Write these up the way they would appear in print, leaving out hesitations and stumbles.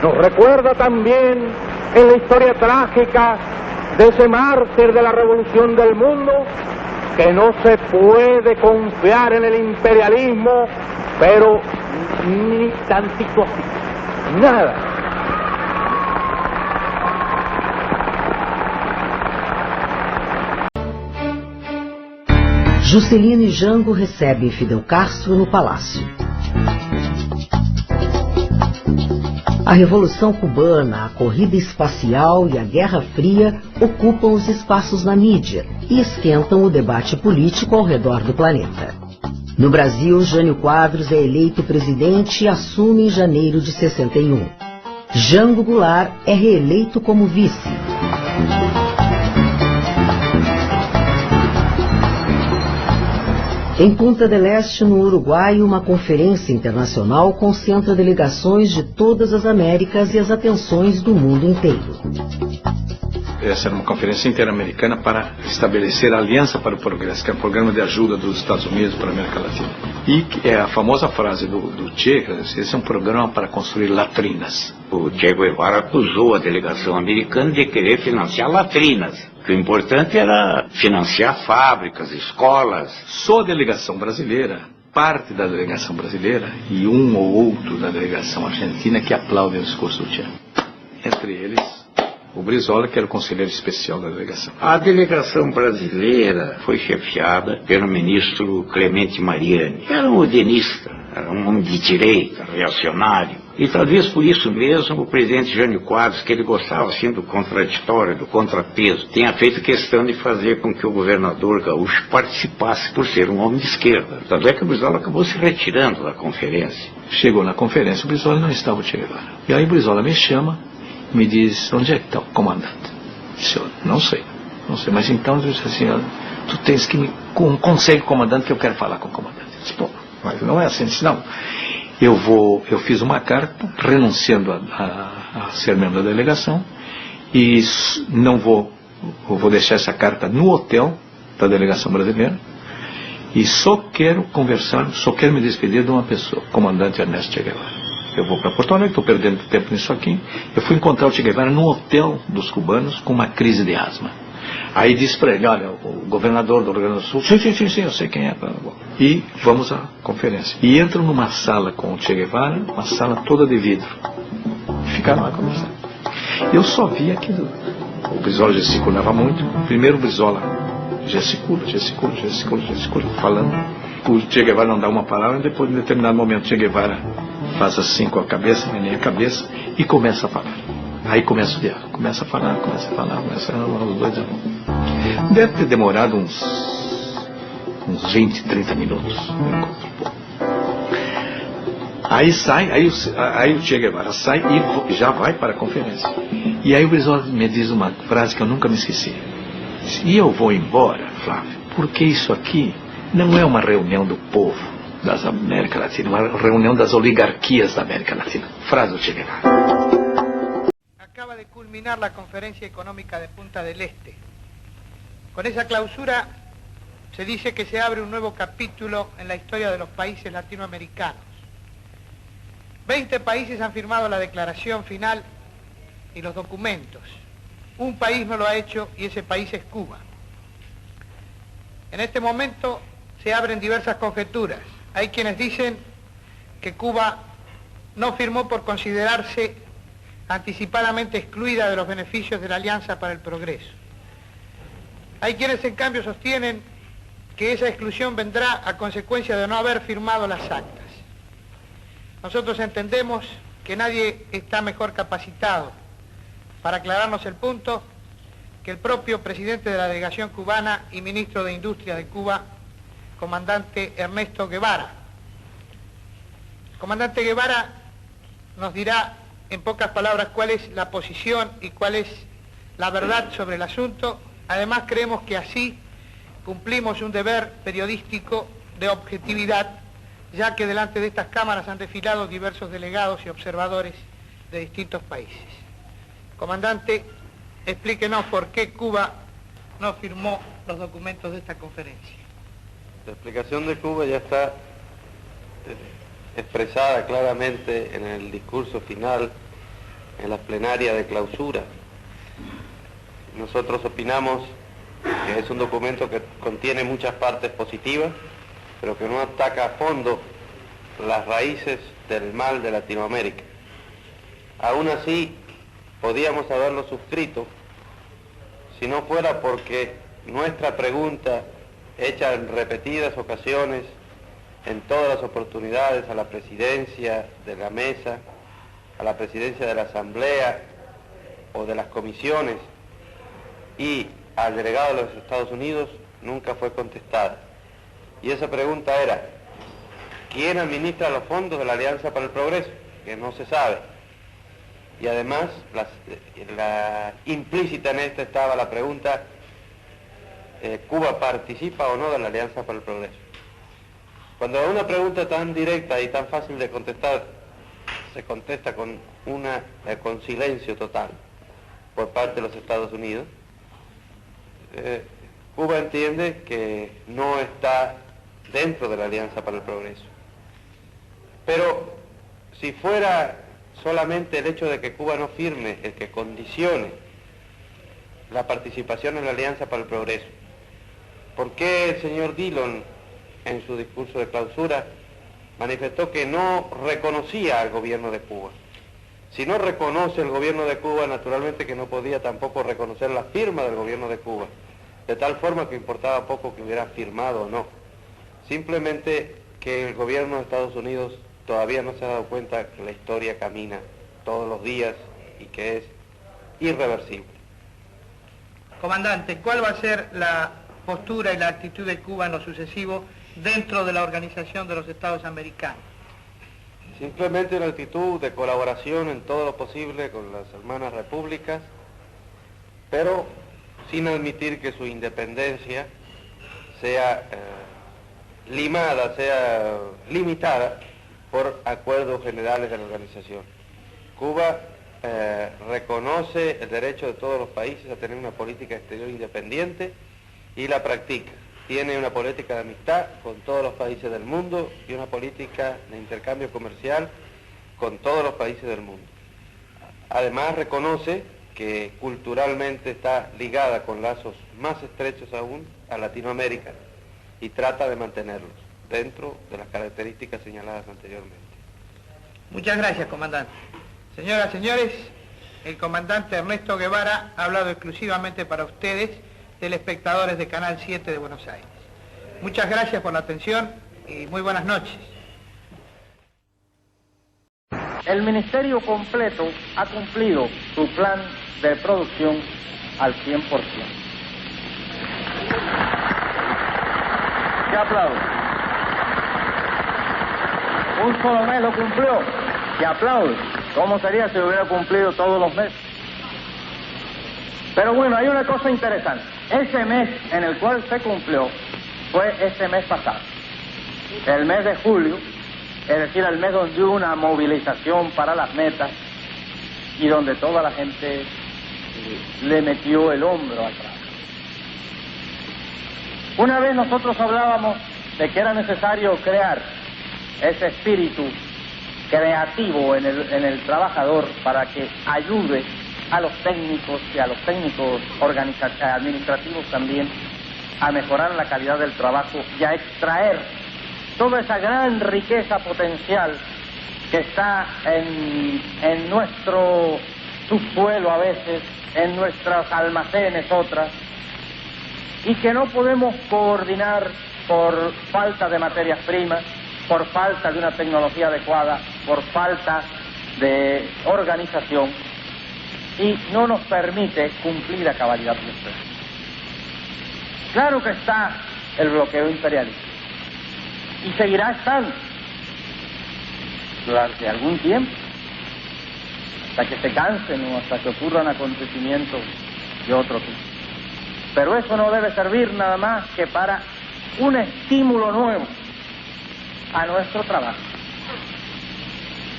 Nos recuerda también en la historia trágica de ese mártir de la revolución del mundo, que no se puede confiar en el imperialismo, pero ni tantito así, nada. Juscelino e Jango recebem Fidel Castro no Palácio. A Revolução Cubana, a corrida espacial e a Guerra Fria ocupam os espaços na mídia e esquentam o debate político ao redor do planeta. No Brasil, Jânio Quadros é eleito presidente e assume em janeiro de 61. Jango Goulart é reeleito como vice. Em Punta del Este, no Uruguai, uma conferência internacional concentra delegações de todas as Américas e as atenções do mundo inteiro. Essa era uma conferência interamericana para estabelecer a Aliança para o Progresso, que é o programa de ajuda dos Estados Unidos para a América Latina. E é a famosa frase do Che, esse é um programa para construir latrinas. O Che Guevara acusou a delegação americana de querer financiar latrinas. Que o importante era financiar fábricas, escolas. Só a delegação brasileira, parte da delegação brasileira e um ou outro da delegação argentina que aplaudem o discurso do Che. Entre eles, o Brizola, que era o conselheiro especial da delegação. A delegação brasileira foi chefiada pelo ministro Clemente Mariani. Era um udenista, era um homem de direita, reacionário. E talvez por isso mesmo o presidente Jânio Quadros, que ele gostava assim do contraditório, do contrapeso, tenha feito questão de fazer com que o governador gaúcho participasse por ser um homem de esquerda. Tanto é que o Brizola acabou se retirando da conferência. Chegou na conferência, o Brizola não estava o Che Guevara. E aí o Brizola me chama, me diz, onde é que está o comandante? Disse, não sei, mas então eu disse assim, tu tens que me consegue o comandante que eu quero falar com o comandante. Eu disse, pô, mas não é assim, disse, não. Eu fiz uma carta renunciando a ser membro da delegação e eu vou deixar essa carta no hotel da delegação brasileira e só quero conversar, só quero me despedir de uma pessoa, o comandante Ernesto Che Guevara. Eu vou para Porto Alegre, estou perdendo tempo nisso aqui. Eu fui encontrar o Che Guevara no hotel dos cubanos com uma crise de asma. Aí disse para ele, olha, o governador do Rio Grande do Sul, sim, eu sei quem é. E vamos à conferência. E entram numa sala com o Che Guevara, uma sala toda de vidro. E ficaram lá conversando. Eu só vi aquilo. O Brizola gesticulava muito. Primeiro o Brizola gesticula, falando. O Che Guevara não dá uma palavra, e depois, em determinado momento, o Che Guevara faz assim com a cabeça, meneia a cabeça, e começa a falar. Aí começa o diálogo, começa a falar, os dois. Deve ter demorado uns 20, 30 minutos. Aí o Che Guevara sai e já vai para a conferência. E aí o Brizola me diz uma frase que eu nunca me esqueci. E eu vou embora, Flávio, porque isso aqui não é uma reunião do povo da América Latina, uma reunião das oligarquias da América Latina. Frase do Che Guevara. Acaba de culminar la Conferencia Económica de Punta del Este. Con esa clausura se dice que se abre un nuevo capítulo en la historia de los países latinoamericanos. 20 países han firmado la declaración final y los documentos. Un país no lo ha hecho y ese país es Cuba. En este momento se abren diversas conjeturas. Hay quienes dicen que Cuba no firmó por considerarse anticipadamente excluida de los beneficios de la Alianza para el Progreso. Hay quienes en cambio sostienen que esa exclusión vendrá a consecuencia de no haber firmado las actas. Nosotros entendemos que nadie está mejor capacitado para aclararnos el punto que el propio presidente de la delegación cubana y ministro de Industria de Cuba, comandante Ernesto Guevara. El comandante Guevara nos dirá en pocas palabras cuál es la posición y cuál es la verdad sobre el asunto. Además creemos que así cumplimos un deber periodístico de objetividad, ya que delante de estas cámaras han desfilado diversos delegados y observadores de distintos países. Comandante, explíquenos por qué Cuba no firmó los documentos de esta conferencia. La explicación de Cuba ya está expresada claramente en el discurso final en la plenaria de clausura. Nosotros opinamos que es un documento que contiene muchas partes positivas, pero que no ataca a fondo las raíces del mal de Latinoamérica. Aún así, podíamos haberlo suscrito si no fuera porque nuestra pregunta, hecha en repetidas ocasiones, en todas las oportunidades, a la presidencia de la mesa, a la presidencia de la asamblea o de las comisiones y al delegado de los Estados Unidos, nunca fue contestada. Y esa pregunta era, ¿quién administra los fondos de la Alianza para el Progreso? Que no se sabe. Y además, implícita en esta estaba la pregunta, ¿Cuba participa o no de la Alianza para el Progreso? Cuando una pregunta tan directa y tan fácil de contestar se contesta con silencio total por parte de los Estados Unidos, Cuba entiende que no está dentro de la Alianza para el Progreso. Pero si fuera solamente el hecho de que Cuba no firme el que condicione la participación en la Alianza para el Progreso, ¿por qué el señor Dillon en su discurso de clausura manifestó que no reconocía al gobierno de Cuba? Si no reconoce el gobierno de Cuba, naturalmente que no podía tampoco reconocer la firma del gobierno de Cuba, de tal forma que importaba poco que hubiera firmado o no. Simplemente que el gobierno de Estados Unidos todavía no se ha dado cuenta que la historia camina todos los días y que es irreversible. Comandante, ¿cuál va a ser la postura y la actitud de Cuba en lo sucesivo dentro de la Organización de los Estados Americanos? Simplemente una actitud de colaboración en todo lo posible con las hermanas repúblicas, pero sin admitir que su independencia sea limada, sea limitada por acuerdos generales de la organización. Cuba reconoce el derecho de todos los países a tener una política exterior independiente y la practica. Tiene una política de amistad con todos los países del mundo y una política de intercambio comercial con todos los países del mundo. Además reconoce que culturalmente está ligada con lazos más estrechos aún a Latinoamérica y trata de mantenerlos dentro de las características señaladas anteriormente. Muchas gracias, comandante. Señoras, señores, el comandante Ernesto Guevara ha hablado exclusivamente para ustedes, telespectadores de Canal 7 de Buenos Aires. Muchas gracias por la atención y muy buenas noches. El Ministerio completo ha cumplido su plan de producción al 100%. ¿Qué aplaudo? Un solo mes lo cumplió. ¿Qué aplaudo? ¿Cómo sería si lo hubiera cumplido todos los meses? Pero bueno, hay una cosa interesante. Ese mes en el cual se cumplió fue este mes pasado, el mes de julio, es decir, el mes donde hubo una movilización para las metas y donde toda la gente le metió el hombro atrás. Una vez nosotros hablábamos de que era necesario crear ese espíritu creativo en el trabajador para que ayude a los técnicos y a los técnicos administrativos también a mejorar la calidad del trabajo y a extraer toda esa gran riqueza potencial que está en nuestro subsuelo a veces, en nuestros almacenes otras, y que no podemos coordinar por falta de materias primas, por falta de una tecnología adecuada, por falta de organización, y no nos permite cumplir a cabalidad los precios. Claro que está el bloqueo imperialista, y seguirá estando durante algún tiempo, hasta que se cansen o hasta que ocurran acontecimientos de otro tipo. Pero eso no debe servir nada más que para un estímulo nuevo a nuestro trabajo,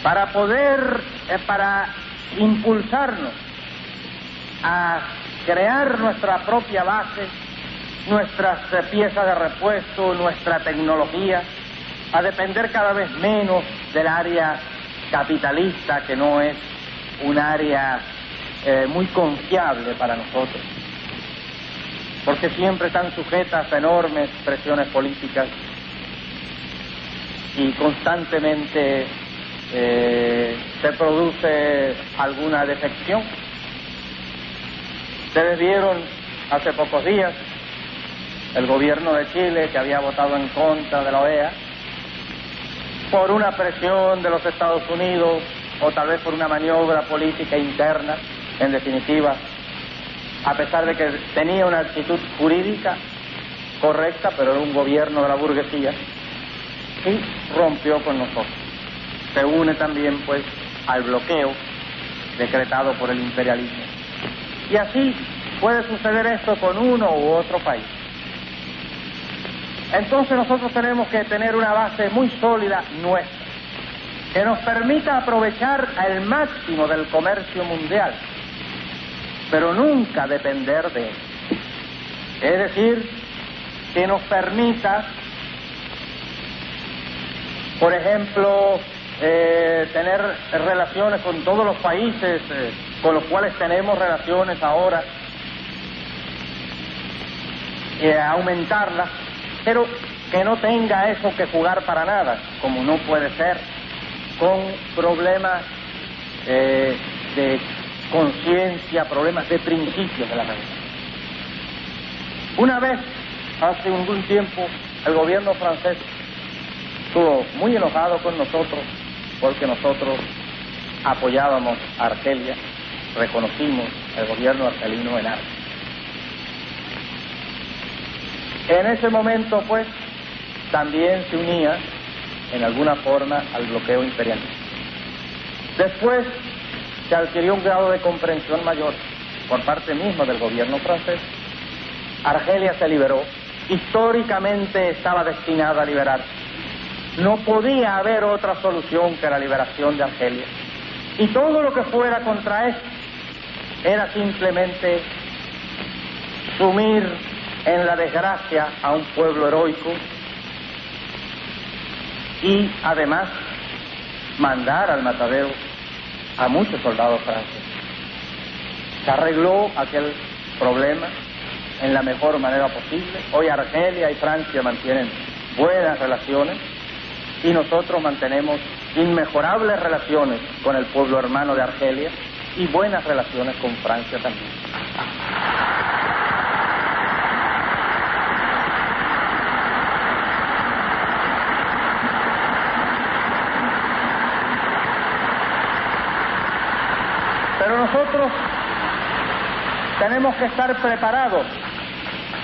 para poder, para impulsarnos a crear nuestra propia base, nuestras piezas de repuesto, nuestra tecnología, a depender cada vez menos del área capitalista, que no es un área muy confiable para nosotros, porque siempre están sujetas a enormes presiones políticas y constantemente se produce alguna defección. Ustedes vieron hace pocos días el gobierno de Chile, que había votado en contra de la OEA por una presión de los Estados Unidos o tal vez por una maniobra política interna, en definitiva, a pesar de que tenía una actitud jurídica correcta, pero era un gobierno de la burguesía, y rompió con nosotros. Se une también, pues, al bloqueo decretado por el imperialismo. Y así puede suceder esto con uno u otro país. Entonces nosotros tenemos que tener una base muy sólida nuestra, que nos permita aprovechar al máximo del comercio mundial, pero nunca depender de él. Es decir, que nos permita, por ejemplo, tener relaciones con todos los países con los cuales tenemos relaciones ahora, aumentarlas, pero que no tenga eso que jugar para nada, como no puede ser, con problemas de conciencia, problemas de principios de la realidad. Una vez, hace un tiempo, el gobierno francés estuvo muy enojado con nosotros porque nosotros apoyábamos a Argelia, reconocimos el gobierno argelino en armas. En ese momento, pues, también se unía en alguna forma al bloqueo imperialista. Después se adquirió un grado de comprensión mayor por parte misma del gobierno francés. Argelia se liberó, históricamente estaba destinada a liberarse. No podía haber otra solución que la liberación de Argelia. Y todo lo que fuera contra esto era simplemente sumir en la desgracia a un pueblo heroico y además mandar al matadero a muchos soldados franceses. Se arregló aquel problema en la mejor manera posible. Hoy Argelia y Francia mantienen buenas relaciones y nosotros mantenemos inmejorables relaciones con el pueblo hermano de Argelia y buenas relaciones con Francia también. Pero nosotros tenemos que estar preparados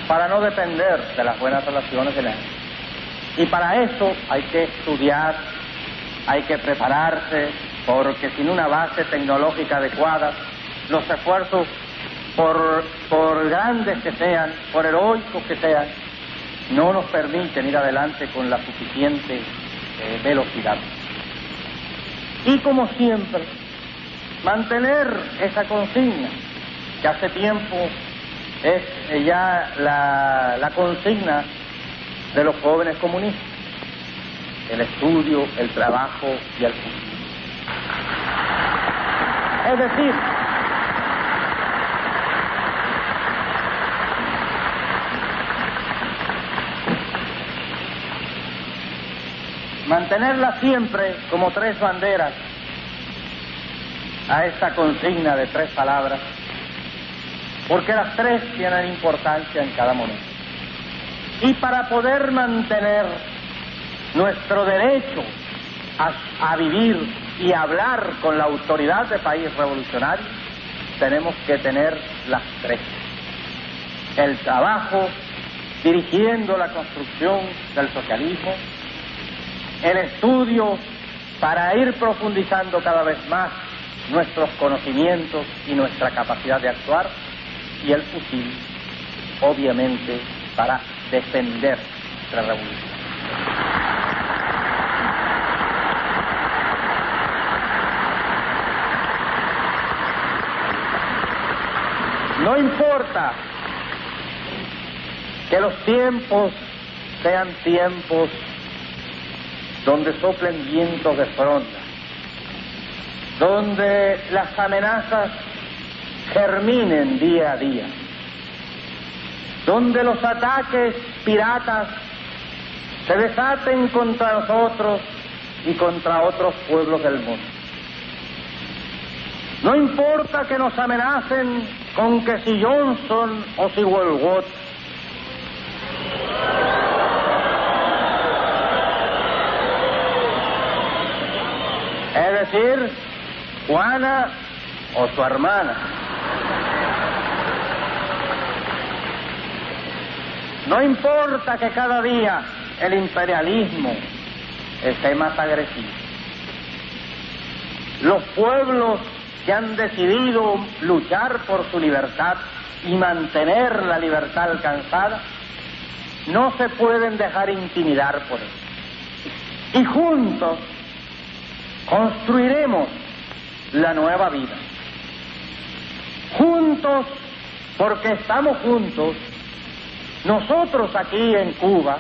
para no depender de las buenas relaciones de la gente. Y para eso hay que estudiar, hay que prepararse, porque sin una base tecnológica adecuada, los esfuerzos, por grandes que sean, por heroicos que sean, no nos permiten ir adelante con la suficiente velocidad. Y como siempre, mantener esa consigna, que hace tiempo es ya la consigna de los jóvenes comunistas: el estudio, el trabajo y el futuro. Es decir, mantenerla siempre como tres banderas a esta consigna de tres palabras, porque las tres tienen importancia en cada momento. Y para poder mantener nuestro derecho a vivir y hablar con la autoridad de país revolucionario, tenemos que tener las tres: el trabajo dirigiendo la construcción del socialismo, el estudio para ir profundizando cada vez más nuestros conocimientos y nuestra capacidad de actuar, y el fusil, obviamente, para defender la revolución. No importa que los tiempos sean tiempos donde soplen vientos de fronda. donde las amenazas germinen día a día, donde los ataques piratas se desaten contra nosotros y contra otros pueblos del mundo. No importa que nos amenacen con que si Johnson o si Woolworth, es decir, Juana o su hermana. No importa que cada día el imperialismo esté más agresivo. Los pueblos que han decidido luchar por su libertad y mantener la libertad alcanzada no se pueden dejar intimidar por él. Y juntos construiremos la nueva vida. Juntos, porque estamos juntos, nosotros aquí en Cuba,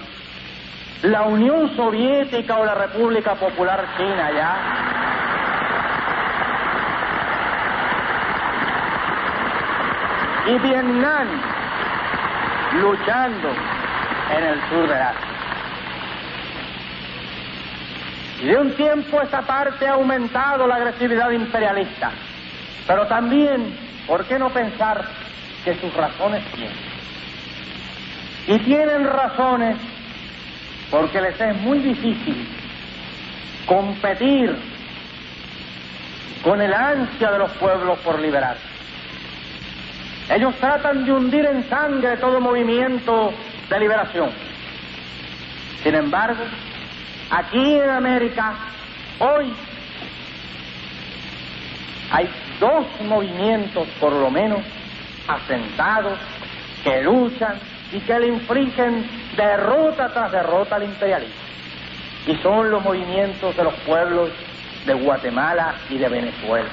la Unión Soviética o la República Popular China allá, y Vietnam luchando en el sur de Asia. Y de un tiempo esa parte ha aumentado la agresividad imperialista, pero también, ¿por qué no pensar que sus razones tienen? Y tienen razones porque les es muy difícil competir con el ansia de los pueblos por liberarse. Ellos tratan de hundir en sangre todo movimiento de liberación. Sin embargo, aquí en América, hoy, hay dos movimientos, por lo menos, asentados, que luchan y que le infligen derrota tras derrota al imperialismo. Y son los movimientos de los pueblos de Guatemala y de Venezuela.